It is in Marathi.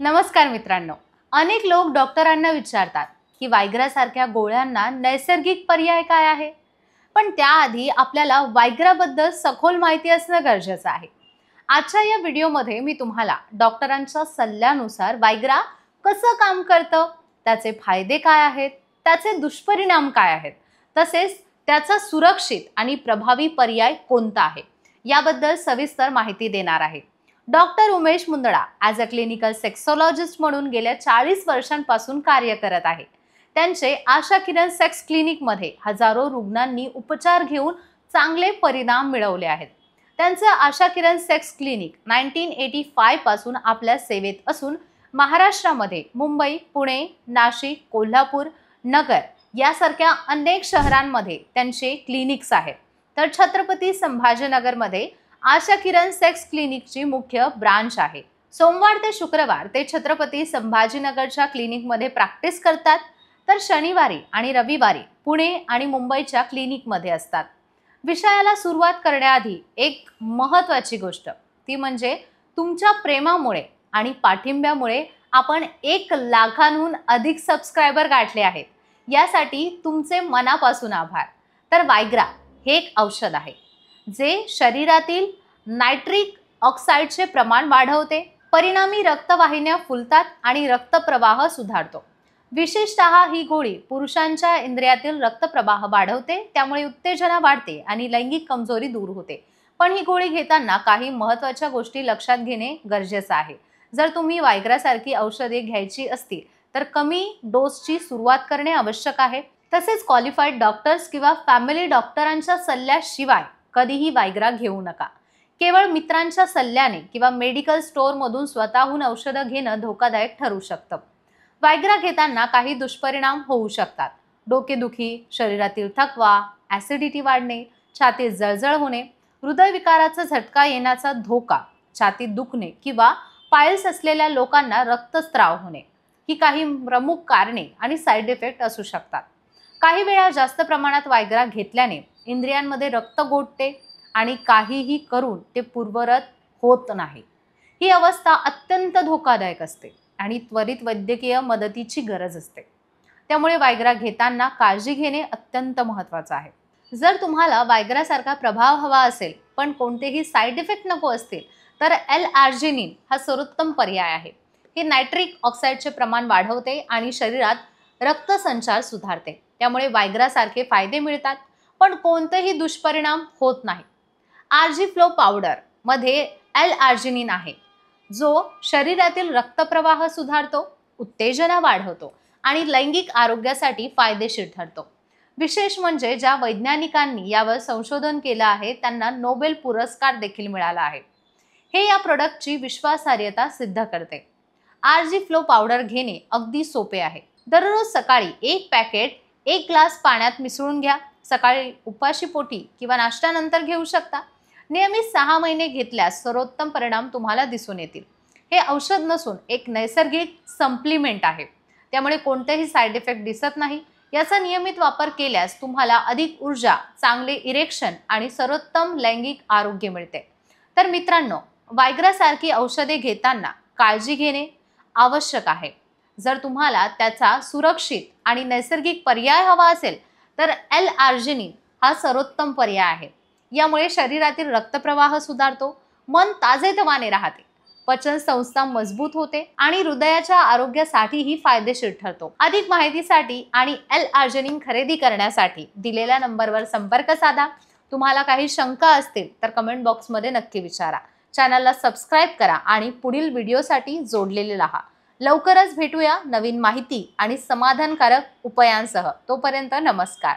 नमस्कार मित्रांनो, अनेक लोक डॉक्टरांना विचारतात की वायग्रा सारख्या गोळ्यांना नैसर्गिक पर्याय काय आहे. पण त्याआधी आपल्याला वायग्राबद्दल सखोल माहिती असणं गरजेचं आहे. आजच्या या व्हिडिओमध्ये मी तुम्हाला डॉक्टरांच्या सल्ल्यानुसार वायग्रा कसं काम करतं, त्याचे फायदे काय आहेत, त्याचे दुष्परिणाम काय आहेत, तसेच त्याचा सुरक्षित आणि प्रभावी पर्याय कोणता आहे याबद्दल सविस्तर माहिती देणार आहे. Doctor Umesh Mundada as a clinical sexologist म्हणून गेल्या 40 वर्षांपासून कार्य करत आहे. त्यांचे आशा किरण सेक्स क्लिनिकमध्ये हजारो रुग्णांनी उपचार घेऊन चांगले परिणाम मिळवले आहेत. त्यांचं आशा किरण सेक्स क्लिनिक 1985 पासून आपल्या सेवेत असून महाराष्ट्रामध्ये मुंबई, पुणे, नाशिक, कोल्हापूर, नगर यासारख्या अनेक शहरांमध्ये त्यांचे क्लिनिक्स आहेत. तर छत्रपती संभाजीनगरमध्ये आशा किरण सेक्स क्लिनिकची मुख्य ब्रांच आहे. सोमवार ते शुक्रवार ते छत्रपती संभाजीनगरच्या क्लिनिकमध्ये प्रॅक्टिस करतात, तर शनिवारी आणि रविवारी पुणे आणि मुंबईच्या क्लिनिकमध्ये असतात. विषयाला सुरुवात करण्याआधी एक महत्त्वाची गोष्ट ती म्हणजे तुमच्या प्रेमामुळे आणि पाठिंब्यामुळे आपण 1 लाखांहून अधिक सबस्क्रायबर गाठले आहेत. यासाठी तुमचे मनापासून आभार. तर वायग्रा हे एक औषध आहे जे शरीरातील नायट्रिक ऑक्साईडचे प्रमाण वाढवते, परिणामी रक्तवाहिन्या फुलतात आणि रक्तप्रवाह सुधारतो. विशेषतः ही गोळी पुरुषांच्या इंद्रियातील रक्तप्रवाह वाढवते, त्यामुळे उत्तेजना वाढते आणि लैंगिक कमजोरी दूर होते. पण ही गोळी घेताना काही महत्त्वाच्या गोष्टी लक्षात घेणे गरजेचं आहे. जर तुम्ही वायग्रासारखी औषधे घ्यायची असतील तर कमी डोसची सुरुवात करणे आवश्यक आहे. तसेच क्वालिफाईड डॉक्टर्स किंवा फॅमिली डॉक्टरांच्या सल्ल्याशिवाय कधीही वायग्रा घेऊ नका. केवळ मित्रांच्या सल्ल्याने किंवा मेडिकल स्टोअरमधून स्वतःहून औषधं घेणं धोकादायक ठरू शकतं. वायग्रा घेताना काही दुष्परिणाम होऊ शकतात. डोकेदुखी, शरीरातील थकवा, ॲसिडिटी वाढणे, छातीत जळजळ होणे, हृदयविकाराचा झटका येण्याचा धोका, छातीत दुखणे किंवा पायल्स असलेल्या लोकांना रक्तस्राव होणे ही काही प्रमुख कारणे आणि साईड इफेक्ट असू शकतात. काही वेळा जास्त प्रमाणात वायग्रा घेतल्याने इंद्रियांमध्ये रक्त गोठते आणि काहीही करून ते पूर्ववत होत नाही. ही अवस्था अत्यंत धोकादायक असते आणि त्वरित वैद्यकीय मदतीची गरज असते. त्यामुळे वायग्रा घेताना काळजी घेणे अत्यंत महत्त्वाचं आहे. जर तुम्हाला वायग्रासारखा प्रभाव हवा असेल पण कोणतेही साईड इफेक्ट नको असतील तर L-आर्जिनिन हा सर्वोत्तम पर्याय आहे. हे नायट्रिक ऑक्साईडचे प्रमाण वाढवते आणि शरीरात रक्तसंचार सुधारते. त्यामुळे वायग्रासारखे फायदे मिळतात पण कोणतेही दुष्परिणाम होत नाही. आरजी फ्लो पावडर मध्ये L-आर्जिनिन आहे जो शरीरातील रक्तप्रवाह सुधारतो, उत्तेजना वाढवतो आणि लैंगिक आरोग्यासाठी फायदेशीर ठरतो. विशेष म्हणजे ज्या वैज्ञानिकांनी यावर संशोधन केलं आहे त्यांना नोबेल पुरस्कार देखील मिळाला आहे. हे या प्रोडक्टची विश्वासार्हता सिद्ध करते. आरजी फ्लो पावडर घेणे अगदी सोपे आहे. दररोज सकाळी 1 पॅकेट 1 ग्लास पाण्यात मिसळून घ्या. सकाळी उपाशी पोटी किंवा नाश्त्यानंतर घेऊ शकता. नियमित 6 महिने घेतल्यास सर्वोत्तम परिणाम तुम्हाला दिसून येतील. हे औषध नसून एक नैसर्गिक सप्लिमेंट आहे, त्यामुळे कोणतेही साईड इफेक्ट दिसत नाही. याचा नियमित वापर केल्यास तुम्हाला अधिक ऊर्जा, चांगले इरेक्शन आणि सर्वोत्तम लैंगिक आरोग्य मिळते. तर मित्रांनो, वायग्रासारखी औषधे घेताना काळजी घेणे आवश्यक आहे. जर तुम्हाला त्याचा सुरक्षित आणि नैसर्गिक पर्याय हवा असेल तर L-आर्जिनिन हा सर्वोत्तम पर्याय आहे. यामुळे शरीरातील रक्तप्रवाह सुधारतो, मन ताजेतवाने राहते, पचन संस्था मजबूत होते आणि हृदयाच्या आरोग्यासाठीही फायदेशीर ठरतो. अधिक माहितीसाठी आणि L-आर्जिनिन खरेदी करण्यासाठी दिलेल्या नंबरवर संपर्क साधा. तुम्हाला काही शंका असतील तर कमेंट बॉक्समध्ये नक्की विचारा. चॅनलला सबस्क्राईब करा आणि पुढील व्हिडिओसाठी जोडलेले राहा. लवकरच भेटूया नवीन माहिती आणि समाधानकारक उपायांसह. तोपर्यंत नमस्कार.